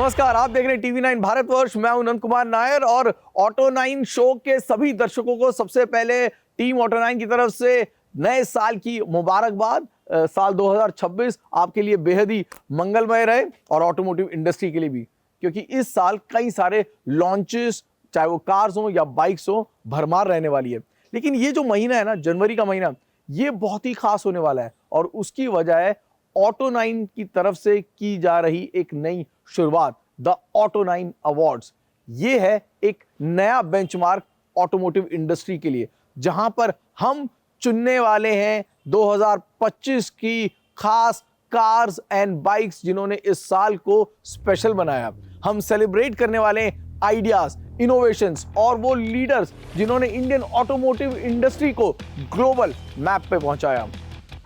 नमस्कार, आप देख रहे हैं टीवी 9 भारतवर्ष। मैं हूं नंद कुमार नायर और ऑटो 9 शो के सभी दर्शकों को सबसे पहले टीम ऑटो 9 की तरफ से नए साल की मुबारकबाद। साल 2026 आपके लिए बेहद ही मंगलमय रहे और ऑटोमोटिव इंडस्ट्री के लिए भी, क्योंकि इस साल कई सारे लॉन्चेस, चाहे वो कार्स हो या बाइक्स हो, भरमार रहने वाली है। लेकिन ये जो महीना है ना, जनवरी का महीना, ये बहुत ही खास होने वाला है और उसकी वजह है ऑटो 9 की तरफ से की जा रही एक नई शुरुआत, द ऑटो 9 अवार्ड्स। ये है एक नया बेंचमार्क ऑटोमोटिव इंडस्ट्री के लिए, जहां पर हम चुनने वाले हैं 2025 की खास कार्स एंड बाइक्स जिन्होंने इस साल को स्पेशल बनाया। हम सेलिब्रेट करने वाले हैं आइडियाज, इनोवेशंस और वो लीडर्स जिन्होंने इंडियन ऑटोमोटिव इंडस्ट्री को ग्लोबल मैप पे पहुंचाया।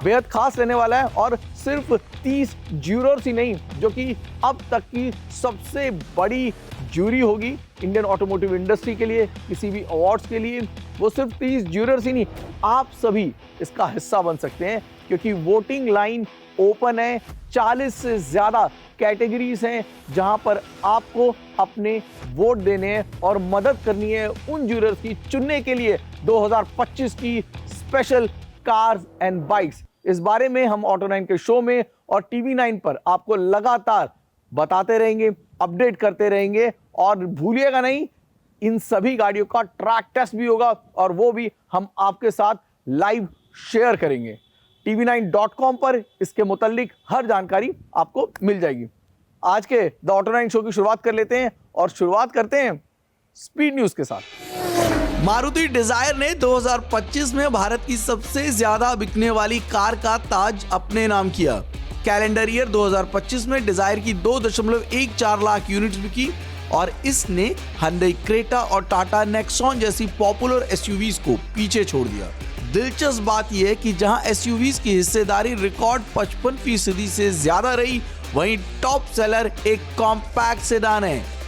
बेहद खास रहने वाला है और सिर्फ 30 ज्यूरर्स ही नहीं, जो कि अब तक की सबसे बड़ी ज्यूरी होगी इंडियन ऑटोमोटिव इंडस्ट्री के लिए, किसी भी अवार्ड्स के लिए। वो सिर्फ 30 ज्यूरर्स ही नहीं, आप सभी इसका हिस्सा बन सकते हैं, क्योंकि वोटिंग लाइन ओपन है। 40 से ज्यादा कैटेगरीज हैं जहां पर आपको अपने वोट देने हैं और मदद करनी है उन ज्यूरर्स की चुनने के लिए 2025 की स्पेशल कार्स एंड बाइक्स। इस बारे में हम ऑटो 9 के शो में और टीवी 9 पर आपको लगातार बताते रहेंगे, अपडेट करते रहेंगे। और भूलिएगा नहीं, इन सभी गाड़ियों का ट्रैक टेस्ट भी होगा और वो भी हम आपके साथ लाइव शेयर करेंगे। tv9.com पर इसके मुतालिक हर जानकारी आपको मिल जाएगी। आज के द ऑटो 9 शो की शुरुआत कर लेते हैं और शुरुआत करते हैं स्पीड न्यूज के साथ। मारुति डिजायर ने 2025 में भारत की सबसे ज्यादा बिकने वाली कार का ताज अपने नाम किया। कैलेंडर ईयर 2025 में डिजायर की 2.14 लाख यूनिट्स बिकी और इसने Hyundai क्रेटा और टाटा नेक्सॉन जैसी पॉपुलर एसयूवीज को पीछे छोड़ दिया। दिलचस्प बात यह है कि जहां एसयूवीज की हिस्सेदारी रिकॉर्ड 55% से ज्यादा रही, वहीं टॉप सेलर एक कॉम्पैक्ट सेडान है।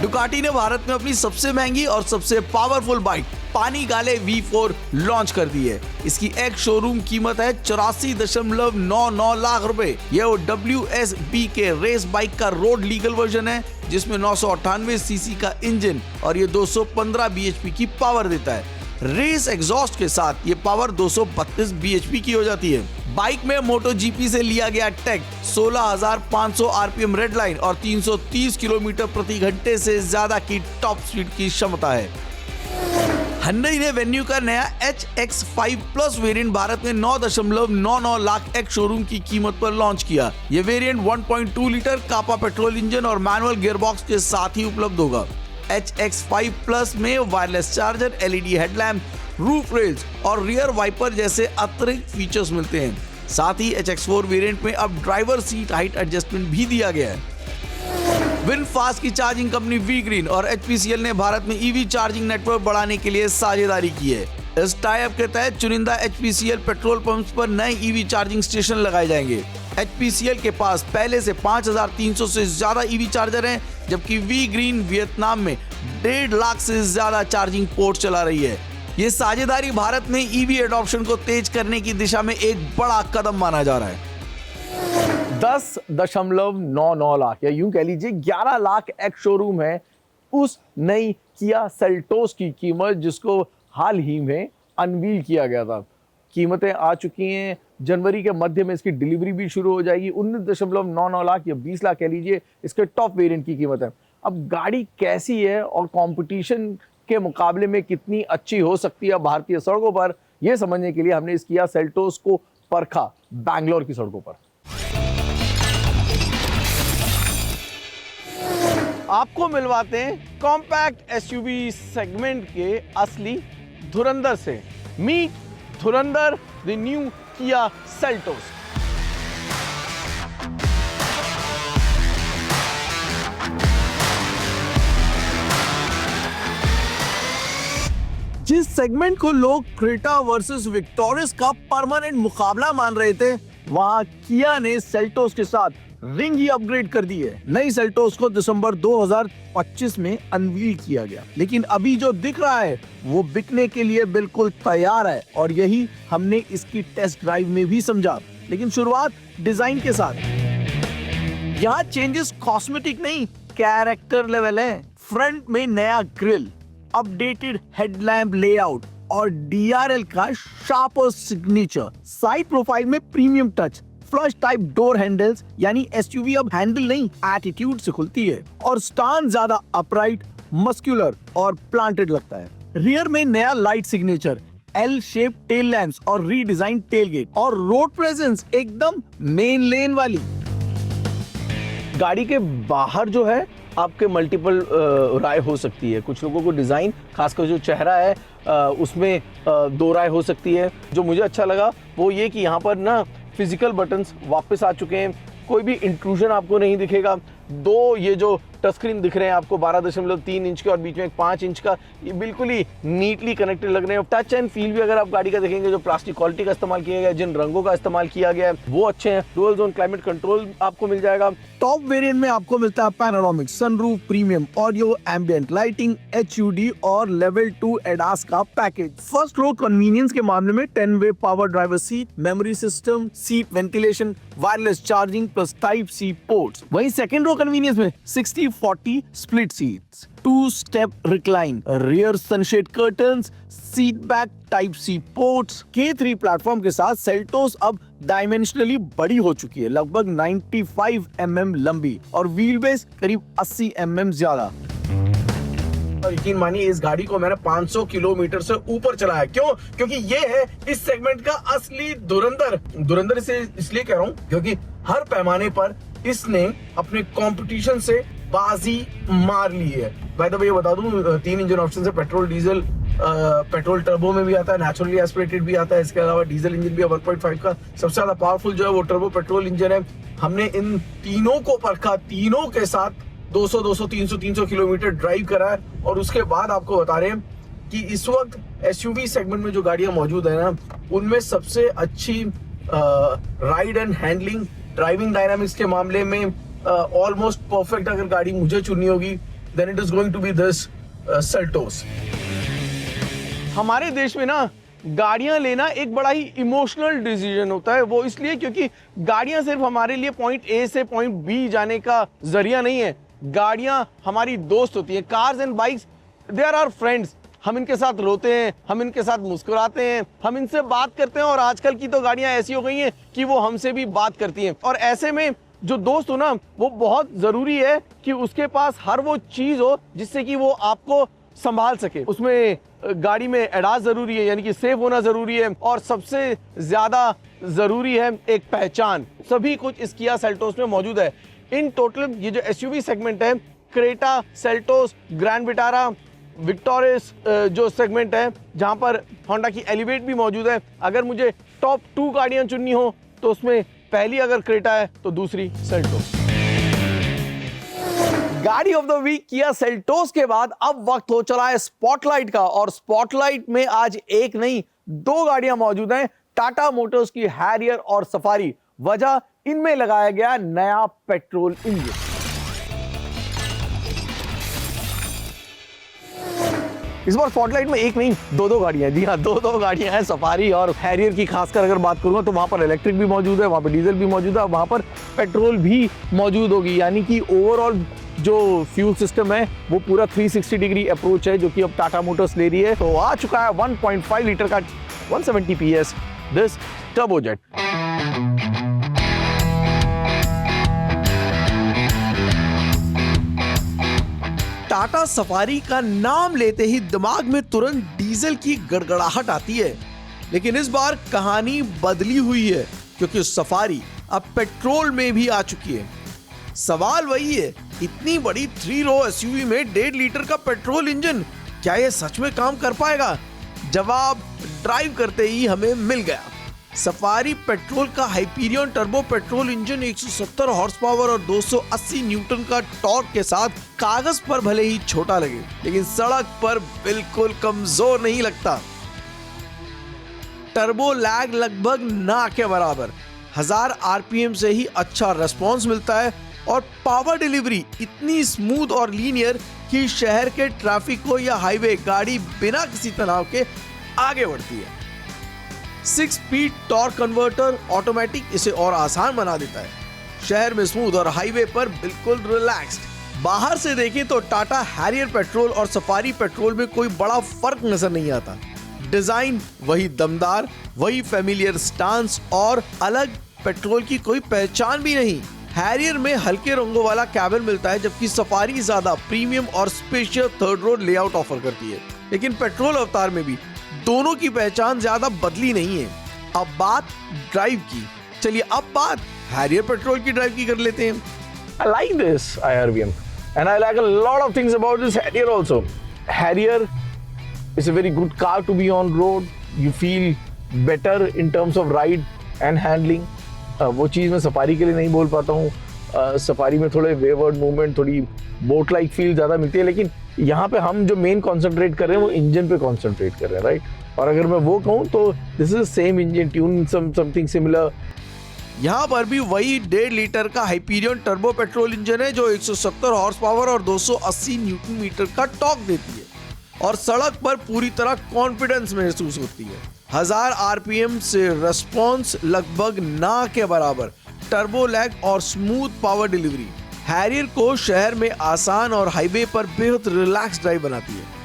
डुकाटी ने भारत में अपनी सबसे महंगी और सबसे powerful bike Panigale V4 launch कर दी है। इसकी एक शोरूम कीमत है 84.99 लाख रुपए। यह WSB के रेस बाइक का रोड लीगल वर्जन है, जिसमें 998 सीसी का इंजन और ये 215 bhp की पावर देता है। रेस एग्जॉस्ट के साथ ये पावर 232 bhp की हो जाती है। बाइक में MotoGP से लिया गया टेक 16,500 RPM रेड लाइन और 330 किलोमीटर प्रति घंटे से ज्यादा की टॉप स्पीड की क्षमता है। Hyundai ने वेन्यू का नया HX5 प्लस वेरिएंट भारत में 9.99 लाख एक शोरूम की कीमत पर लॉन्च किया। ये वेरिएंट 1.2 लीटर कापा पेट्रोल इंजन और मैनुअल गियरबॉक्स के साथ ही उपलब्ध होगा। HX5 प्लस में wireless charger, LED headlamp, roof rails और रियर वाइपर जैसे अतिरिक्त फीचर्स मिलते हैं। साथ ही HX4 वेरिएंट में अब ड्राइवर सीट हाइट एडजस्टमेंट भी दिया गया है। विनफास्ट की चार्जिंग कंपनी V-Green और HPCL ने भारत में EV चार्जिंग नेटवर्क बढ़ाने के लिए साझेदारी की है। इस टाई अप के तहत चुनिंदा HPCL पेट्रोल पंप्स पर नए EV चार्जिंग स्टेशन लगाए जाएंगे। HPCL के पास पहले से 5,300 से ज्यादा EV चार्जर हैं, जबकि V-Green वियतनाम में 1.5 लाख से ज्यादा चार्जिंग पोर्ट चला रही है। ये साझेदारी भारत में EV एडॉप्शन को तेज करने की दिशा में एक बड़ा कदम माना जा रहा है। 10.99 लाख या यूं कह लीजिए 11 लाख एक शोरूम है उस नई किया सेल्टोस की कीमत, जिसको हाल ही में अनवील किया गया था। कीमतें आ चुकी हैं, जनवरी के मध्य में इसकी डिलीवरी भी शुरू हो जाएगी। 19.99 लाख या 20 लाख कह लीजिए इसके टॉप वेरिएंट की कीमत है। अब गाड़ी कैसी है और कंपटीशन के मुकाबले में कितनी अच्छी हो सकती है भारतीय सड़कों पर, यह समझने के लिए हमने इस किया सेल्टोस को परखा बैंगलोर की सड़कों पर। आपको मिलवाते हैं कॉम्पैक्ट एसयूवी सेगमेंट के असली धुरंधर से। Meet Dhurandhar, the new Kia Seltos. जिस सेगमेंट को लोग क्रेटा वर्सेस विक्टोरिस का परमानेंट मुकाबला मान रहे थे, वहां किया ने सेल्टोस के साथ रिंग ही अपग्रेड कर दी है। नई सेल्टोस को दिसंबर 2025 में अनवील किया गया, लेकिन अभी जो दिख रहा है वो बिकने के लिए बिल्कुल तैयार है और यही हमने इसकी टेस्ट ड्राइव में भी समझा। लेकिन शुरुआत डिजाइन के साथ। यहाँ चेंजेस कॉस्मेटिक नहीं, कैरेक्टर लेवल है। फ्रंट में नया ग्रिल, अपडेटेड हेडलैम्प लेआउट और DRL का शार्पर सिग्नेचर। साइड प्रोफाइल में premium touch, flush type door handles, यानी SUV अब हैंडल नहीं एटीट्यूड से खुलती है। और स्टांस ज्यादा अपराइट, मस्कुलर और प्लांटेड लगता है। रियर में नया light signature, L shape tail lamps और रीडिजाइन टेलगेट। और रोड प्रेजेंस एकदम मेन लेन वाली। गाड़ी के बाहर जो है आपके मल्टीपल राय हो सकती है। कुछ लोगों को डिज़ाइन, खासकर जो चेहरा है उसमें दो राय हो सकती है। जो मुझे अच्छा लगा वो ये कि यहाँ पर ना फिजिकल बटन्स वापस आ चुके हैं, कोई भी इंट्रूजन आपको नहीं दिखेगा। दो ये जो टच स्क्रीन दिख रहे हैं आपको 12.3 इंच के और बीच में एक 5 इंच का, ये बिल्कुल ही नीटली कनेक्टेड लग रहे हैं। टच एंड फील भी अगर आप गाड़ी का देखेंगे, जो प्लास्टिक क्वालिटी का इस्तेमाल किया गया है, जिन रंगों का इस्तेमाल किया गया है वो अच्छे हैं। डुअल जोन क्लाइमेट कंट्रोल आपको मिल जाएगा। टॉप वेरिएंट में आपको मिलता है panoramic sunroof, premium audio, ambient lighting, HUD और लेवल 2 ADAS का पैकेज। फर्स्ट रो कन्वीनियंस के मामले में 10-वे power driver seat, memory system, seat ventilation, wireless charging plus type C पोर्ट्स। वहीं सेकंड रो कन्वीनियंस में 60-40 स्प्लिट सीट्स, 2-स्टेप recline, rear sunshade curtains, seat back type C पोर्ट्स। K3 प्लेटफॉर्म के साथ सेल्टोस अब डायमेंशनली बड़ी हो चुकी है, लगभग 95 mm लंबी और व्हील बेस करीब 80 mm ज्यादा। यकीन मानिए इस गाड़ी को मैंने 500 किलोमीटर से ऊपर चलाया। क्यों? क्योंकि ये है इस सेगमेंट का असली धुरंधर। धुरंधर इसे इसलिए कह रहा हूं क्योंकि हर पैमाने पर इसने अपने कंपटीशन से बाजी मार ली है। बाय द वे ये बता दूं, 3 इंजन ऑप्शन है, पेट्रोल, डीजल, पेट्रोल टर्बो में भी आता है, नेचुरली एस्पिरेटेड भी आता है। इसके अलावा डीजल इंजन भी है 1.5 का। सबसे ज्यादा पावरफुल जो है वो टर्बो पेट्रोल इंजन है। हमने इन तीनों को परखा, तीनों के साथ 200, 300 किलोमीटर ड्राइव करा है और उसके बाद आपको बता रहे हैं कि इस वक्त SUV सेगमेंट में जो गाड़ियां मौजूद है ना, उनमें सबसे अच्छी ride and handling, driving dynamics के मामले में ऑलमोस्ट परफेक्ट अगर गाड़ी मुझे चुननी होगी, then it is going to be this Seltos. हमारे देश में ना गाड़ियां लेना एक बड़ा ही इमोशनल डिसीजन होता है। वो इसलिए क्योंकि गाड़ियां सिर्फ हमारे लिए पॉइंट A से पॉइंट B जाने का जरिया नहीं है, गाड़ियां हमारी दोस्त होती हैं। Cars and bikes, they are our friends. हम इनके साथ रोते हैं, हम इनके साथ मुस्कुराते हैं, हम इनसे बात करते हैं। और आजकल की तो गाड़ियां ऐसी हो गई हैं कि वो हमसे भी बात करती हैं। और ऐसे में जो दोस्त हो ना, वो बहुत जरूरी है कि उसके पास हर वो चीज हो जिससे कि वो आपको संभाल सके। उसमें गाड़ी में एडास जरूरी है, यानी कि सेफ होना जरूरी है, और सबसे ज्यादा जरूरी है एक पहचान। सभी कुछ इस किया सेल्टोस में मौजूद है। इन टोटल ये जो SUV सेगमेंट है, Creta, Seltos, grand Vitara, Victoris जो सेगमेंट है, जहां पर होंडा की एलिवेट भी मौजूद है। अगर मुझे टॉप 2 गाड़ियां चुननी हो तो उसमें पहली अगर क्रेटा है तो दूसरी सेल्टोस। गाड़ी of the week Kia Seltos के बाद अब वक्त हो चला है स्पॉटलाइट का। और स्पॉटलाइट में आज एक नहीं 2 गाड़ियां मौजूद हैं, टाटा मोटर्स की हैरियर और सफारी। वजह, इनमें लगाया गया नया पेट्रोल इंजन। इस बार स्पॉटलाइट में एक नहीं 2 गाड़ियां हैं। जी हाँ, 2 गाड़ियां हैं, सफारी और हैरियर की। खासकर अगर बात करूंगा तो वहां पर इलेक्ट्रिक भी मौजूद है, वहां पर डीजल भी मौजूद है, वहां पर पेट्रोल भी मौजूद होगी। यानी कि ओवरऑल जो फ्यूल सिस्टम है वो पूरा 360 डिग्री अप्रोच है, जो कि अब टाटा मोटर्स ले रही है। तो आ चुका है 1.5 लीटर का 170 PS this turbojet. Tata safari का नाम लेते ही दिमाग में तुरंत डीजल की गड़गड़ाहट आती है, लेकिन इस बार कहानी बदली हुई है क्योंकि सफारी अब पेट्रोल में भी आ चुकी है। सवाल वही है, इतनी बड़ी 3 रो SUV में 1.5 लीटर का पेट्रोल इंजन, क्या ये सच में काम कर पाएगा? जवाब ड्राइव करते ही हमें मिल गया। सफारी पेट्रोल का Hyperion turbo petrol engine 170 horse power और 280 न्यूटन का टॉर्क के साथ कागज पर भले ही छोटा लगे, लेकिन सड़क पर बिल्कुल कमजोर नहीं लगता। टर्बो लैग लगभग ना के बराबर, 1000 RPM से ही अच्छा रेस्पॉन्स मिलता है और पावर डिलीवरी इतनी स्मूथ और लीनियर कि शहर के ट्रैफिक को या हाईवे गाड़ी बिना किसी तनाव के आगे बढ़ती है। 6 स्पीड टॉर्क कन्वर्टर ऑटोमेटिक इसे और आसान बना देता है। शहर में स्मूथ और हाईवे पर बिल्कुल रिलैक्स्ड। बाहर से देखें तो टाटा हैरियर पेट्रोल और सफारी पेट्रोल में कोई बड़ा फर्क नजर नहीं आता। डिजाइन वही दमदार, वही फेमिलियर स्टांस और अलग पेट्रोल की कोई पहचान भी नहीं। हैरियर में हल्के रंगों वाला कैबिन मिलता है, जबकि सफारी ज्यादा प्रीमियम और special third row layout offer करती है। लेकिन पेट्रोल अवतार में भी दोनों की पहचान ज्यादा बदली नहीं है। अब बात ड्राइव की, चलिए अब बात हैरियर पेट्रोल की ड्राइव की कर लेते हैं। I like this IRVM and I like a lot of things about this Harrier also. Harrier is a very good car to be on road. You feel better in terms of ride and handling. वो चीज़ मैं safari के लिए नहीं बोल पाता हूँ। Safari में थोड़े वेवर्ड मूवमेंट, थोड़ी बोट लाइक फील ज़्यादा मिलती है, लेकिन यहाँ पे हम जो मेन कॉन्सेंट्रेट कर रहे हैं वो इंजन पे कॉन्सेंट्रेट कर रहे हैं, राइट। और अगर मैं वो कहूँ तो this is same engine tune, something similar. यहाँ पर भी वही 1.5 लीटर का हाइपीरियन टर्बो पेट्रोल इंजन है जो 170 हॉर्स पावर और 280 न्यूटन मीटर का टॉर्क देती है और सड़क पर पूरी तरह कॉन्फिडेंस महसूस होती है। 1000 आरपीएम से रेस्पॉन्स लगभग ना के बराबर, टर्बो लैग और स्मूथ पावर डिलीवरी हैरियर को शहर में आसान और हाईवे पर बेहद रिलैक्स ड्राइव बनाती है।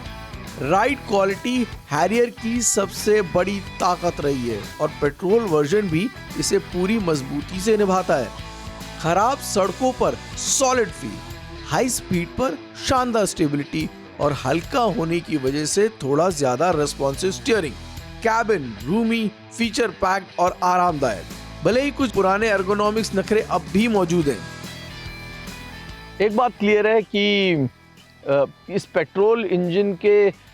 राइड क्वालिटी हैरियर की सबसे बड़ी ताकत रही है और पेट्रोल वर्जन भी इसे पूरी मजबूती से निभाता है। खराब सड़कों पर सॉलिड फील, हाई स्पीड पर शानदार स्टेबिलिटी और हल्का होने की वजह से थोड़ा ज्यादा responsive steering. Cabin Rumi, feature packed और आरामदायक। भले ही कुछ पुराने एर्गोनॉमिक्स नखरे अब भी मौजूद हैं। एक बात क्लियर है कि इस पेट्रोल इंजन के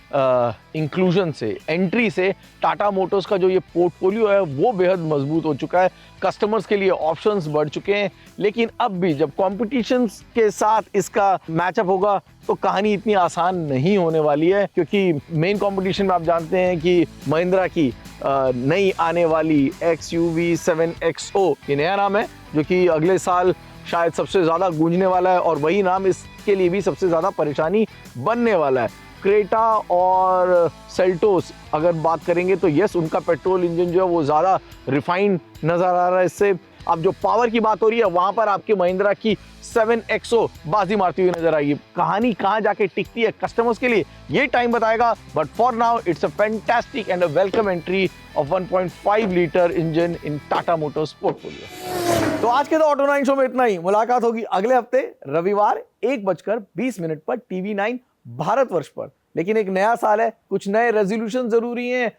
इंक्लूजन से, एंट्री से टाटा मोटर्स का जो ये पोर्टफोलियो है वो बेहद मजबूत हो चुका है। कस्टमर्स के लिए ऑप्शंस बढ़ चुके हैं, लेकिन अब भी जब कॉम्पिटिशन के साथ इसका मैचअप होगा तो कहानी इतनी आसान नहीं होने वाली है, क्योंकि मेन कंपटीशन में आप जानते हैं कि महिंद्रा की नई आने वाली XUV 7XO, ये नया नाम है जो कि अगले साल शायद सबसे ज़्यादा गूंजने वाला है और वही नाम इसके लिए भी सबसे ज़्यादा परेशानी बनने वाला है। क्रेटा और सेल्टोस अगर बात करेंगे तो यस, उनका पेट्रोल इंजन जो है वो ज़्यादा रिफाइंड नज़र आ रहा है। इससे अब जो पावर की बात हो रही है वहाँ पर आपके महिंद्रा की 7XO बाजी मारती हुई नजर आएगी। कहानी कहाँ जाके टिकती है कस्टमर्स के लिए ये टाइम बताएगा, but for now it's a fantastic and a welcome entry of 1.5 litre engine in Tata Motors portfolio. तो आज के द ऑटो 9 शो में इतना ही। मुलाकात होगी अगले हफ्ते रविवार 1:20 पर TV9 भारतवर्ष पर। लेकिन एक नया साल है, कुछ नए रेजोल्यूशन जरूरी हैं।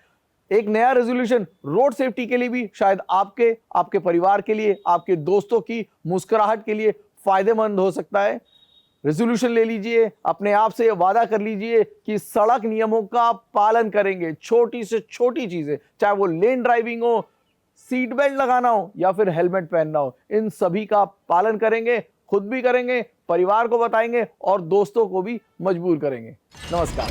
एक नया रेजोल्यूशन रोड सेफ्टी के लिए भी शायद आपके परिवार के लिए, आपके दोस्तों की मुस्कुराहट के लिए फायदेमंद हो सकता है। रेजोल्यूशन ले लीजिए, अपने आप से वादा कर लीजिए कि सड़क नियमों का पालन करेंगे। छोटी से छोटी चीजें, चाहे वो लेन ड्राइविंग हो, सीट बेल्ट लगाना हो या फिर हेलमेट पहनना हो, इन सभी का पालन करेंगे, खुद भी करेंगे, परिवार को बताएंगे और दोस्तों को भी मजबूर करेंगे। नमस्कार।